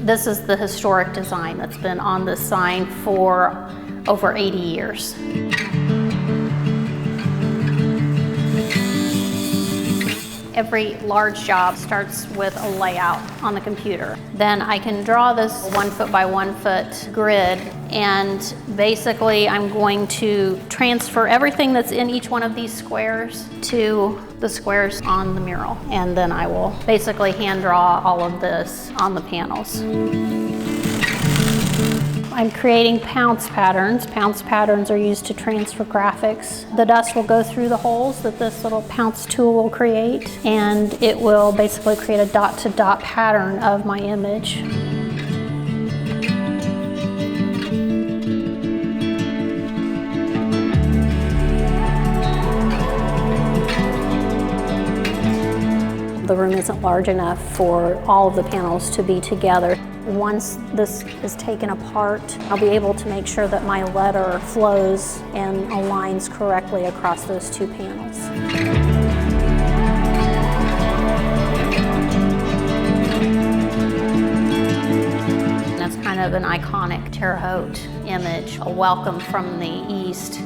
This is the historic design that's been on this sign for over 80 years. Every large job starts with a layout on the computer. Then I can draw this 1 foot by 1 foot grid, and basically I'm going to transfer everything that's in each one of these squares to the squares on the mural. And then I will basically hand draw all of this on the panels. I'm creating pounce patterns. Pounce patterns are used to transfer graphics. The dust will go through the holes that this little pounce tool will create, and it will basically create a dot-to-dot pattern of my image. The room isn't large enough for all of the panels to be together. Once this is taken apart, I'll be able to make sure that my letter flows and aligns correctly across those two panels. That's kind of an iconic Terre Haute image, a welcome from the East.